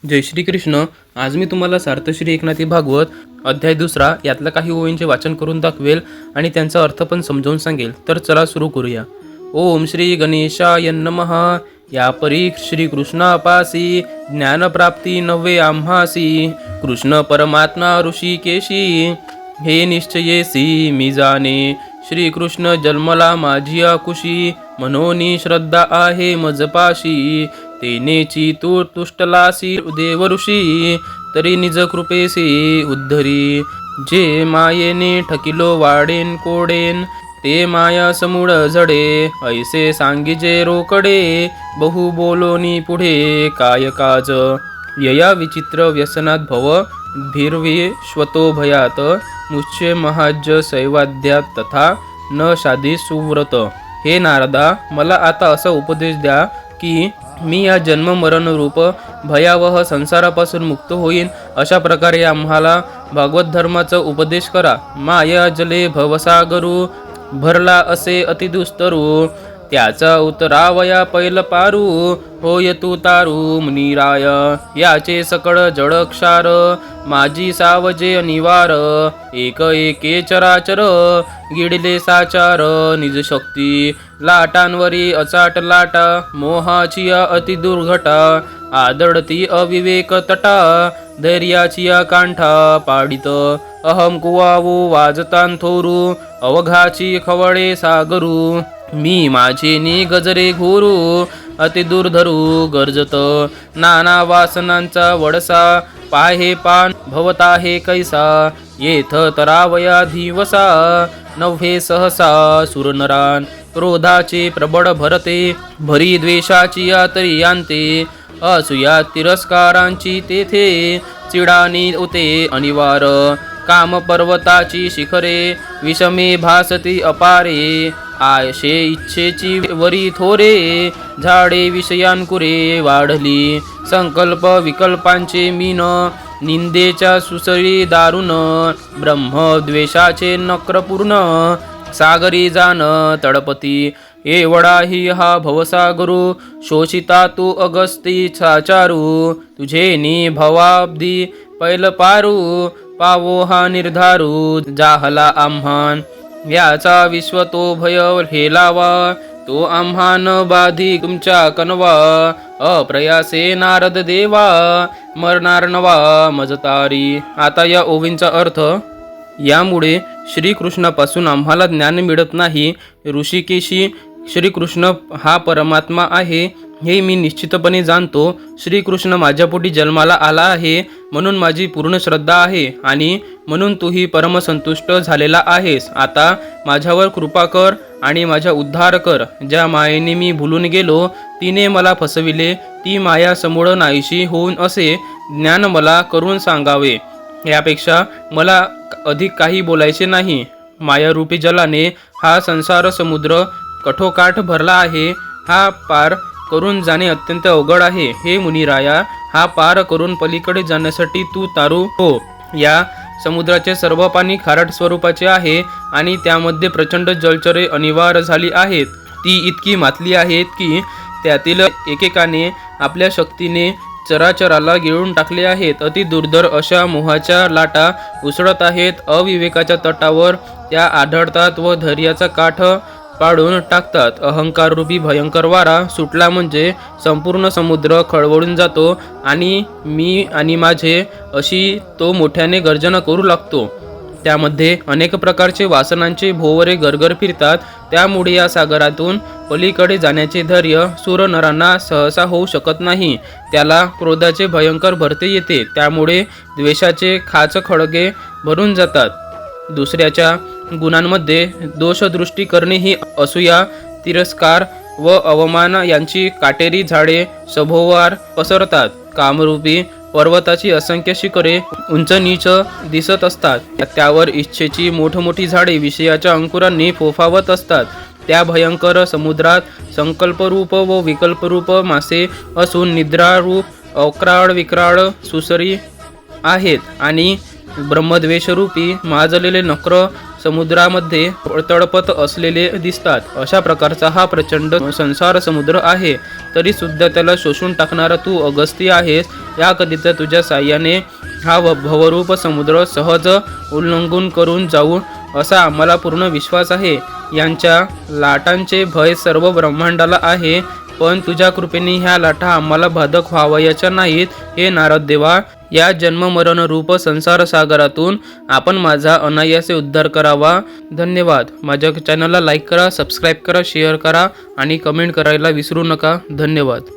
जय श्री कृष्ण. आज मी तुम्हाला सार्थश्री एकनाथी भागवत अध्याय 2 यातल्या काही ओळींचे वाचन करून दाखवेल आणि त्यांचा अर्थ पण समजावून सांगेल. तर चला सुरू करूया. ओम श्री गणेशाय नमः. या परी श्री कृष्णापासी ज्ञानप्राप्ती नव्हे आम्हासी. कृष्ण परमात्मा ऋषिकेशी हे निश्चयेसी मी जाणे. श्री कृष्ण जन्मला माझी आकुशी मनोनी श्रद्धा आहे मजपाशी. तेनेची तू तुष्टलासी देव ऋषी तरी निज कृपेसी उद्धरी. जे मायेने ठकिलो वाडेन कोडेन ते माया समूळ झडे. ऐसे सांगिजे रोकडे बहु बोलोनी पुढे काय काज. यया विचित्र व्यसनात भव भीर्विश्वतो भयात. मुच्चे महाज्य सैवाद्यात तथा न शादी सुव्रत. हे नारदा, मला आता असा उपदेश द्या की मी या जन्म मरण रूप भयावह संसारापासून मुक्त होईन. अशा प्रकारे आम्हाला भागवत धर्माचा उपदेश करा. माया जले भवसागरू भरला असे अतिदुस्तरू. त्याचा उतरावया पैल पारू होय तू तारू मुनिराय. याचे सकळ जडक्षार माझी सावजे निवार. एक एके चराचर गिडले साचार निज शक्ती. लाटांवरी अचाट लाटा मोहाची अति दुर्घटा. आदळती अविवेक तटा धैर्याची कांठा पाडित. अहम कुवावू वाजतान थोरू अवघाची खवळे सागरू. मी माझे नि गजरे घोरू अति दुर्धरू गर्जत. नाना वासनांचा वडसा पाहे पान भवता हे कैसा. येथ तरावया दिवसा नव्हे सहसा सुरनरान. क्रोधाचे प्रबळ भरते भरी द्वेषाची तरी आणते. असूया तिरस्कारांची तेथे चिडानी होते अनिवार. काम पर्वताची शिखरे विषमे भासती अपारे. आयशे इच्छेची वरी थोरे झाडे विषयांकुरे वाढली. संकल्प विकल्पांचे मीन निंदेच्या सुसळी दारुण. ब्रह्मद्वेषाचे नक्रपूर्ण सागरी जाण तडपती. एवढाही हा भवसागरू शोषिता तू अगस्ती साचारू. तुझे नि भवाब्दी पैल पारू पावो हा निर्धारू. जाहला आम्हान याचा विश्व तो भय हेलावा. तो आम्हान बाधी तुमच्या कनवा. अप्रयासे नारद देवा मरणार नवा मजतारी. आता या ओवींचा अर्थ. यामुळे श्रीकृष्णापासून आम्हाला ज्ञान मिळत नाही. ऋषिकेशी श्रीकृष्ण हा परमात्मा आहे हे मी निश्चितपणे जाणतो. श्रीकृष्ण माझ्यापोटी जन्माला आला आहे म्हणून माझी पूर्ण श्रद्धा आहे आणि म्हणून तूही परमसंतुष्ट झालेला आहेस. आता माझ्यावर कृपा कर आणि माझा उद्धार कर. ज्या मायेने मी भुलून गेलो तिने मला फसविले. ती माया समूळ नाहीशी होऊन असे ज्ञान मला करून सांगावे. यापेक्षा मला अधिक काही बोलायचे नाही. मायारूपी जलाने हा संसार समुद्र कठोकाठ भरला आहे. हा पार करून जाणे अत्यंत अवघड आहे. हे मुनिराया, हा पार करून पलीकडे जाण्यासाठी तू तारू हो. या समुद्राचे सर्व पाणी खारट स्वरूपाचे आहे आणि त्यामध्ये प्रचंड जलचरे अनिवार्य झाली आहेत. ती इतकी मातली आहेत की त्यातील एकेकाने आपल्या शक्तीने चराचराला गिळून टाकले आहेत. अति दुर्धर अशा मोहाच्या लाटा उसळत आहेत. अविवेकाच्या तटावर त्या आढळतात व धैर्याचा काठ पाडून टाकतात. अहंकार रूपी भयंकर वारा सुटला म्हणजे संपूर्ण समुद्र खळबळून जातो आणि मी आणि माझे अशी तो मोठ्याने गर्जना करू लागतो. त्यामध्ये अनेक प्रकारचे वासनांचे भोवरे गरगर फिरतात. त्यामुळे या सागरातून पलीकडे जाण्याचे धैर्य सुरनरांना सहसा होऊ शकत नाही. त्याला क्रोधाचे भयंकर भरते येते. त्यामुळे द्वेषाचे खाच खळगे भरून जातात. दुसऱ्याच्या गुणांमध्ये दोषदृष्टी करणे ही असूया तिरस्कार व अवमान यांची काटेरी झाडे सभोवार पसरतात. कामरूपी पर्वताची असंख्य शिखरे उंच नीच दिसत असतात. त्यावर इच्छेची मोठमोठी झाडे विषयाच्या अंकुरांनी फोफावत असतात. त्या भयंकर समुद्रात संकल्परूप व विकल्परूप मासे असून निद्रारूप अक्राळ विक्राळ सुसरी आहेत आणि ब्रह्मद्वेषरूपी माजलेले नक्र समुद्रामध्ये तडपत असलेले दिसतात. अशा प्रकारचा हा प्रचंड संसार समुद्र आहे. तरी सुद्धा त्याला शोषून टाकणारा तू अगस्ती आहेस. या कधीच तुझ्या साह्याने हा भवरूप समुद्र सहज उल्लंघन करून जाऊ असा आम्हाला पूर्ण विश्वास आहे. यांच्या लाटांचे भय सर्व ब्रह्मांडाला आहे, पण तुझ्या कृपेने ह्या लाटा आम्हाला बाधक व्हावयाच्या नाहीत. हे नारद देवा, या जन्ममरण रूप संसार सागरातून आपण माझा अनायासे उद्धार करावा. धन्यवाद. माझ्या चॅनलला लाईक करा, सबस्क्राईब करा, शेअर करा आणि कमेंट करायला विसरू नका. धन्यवाद.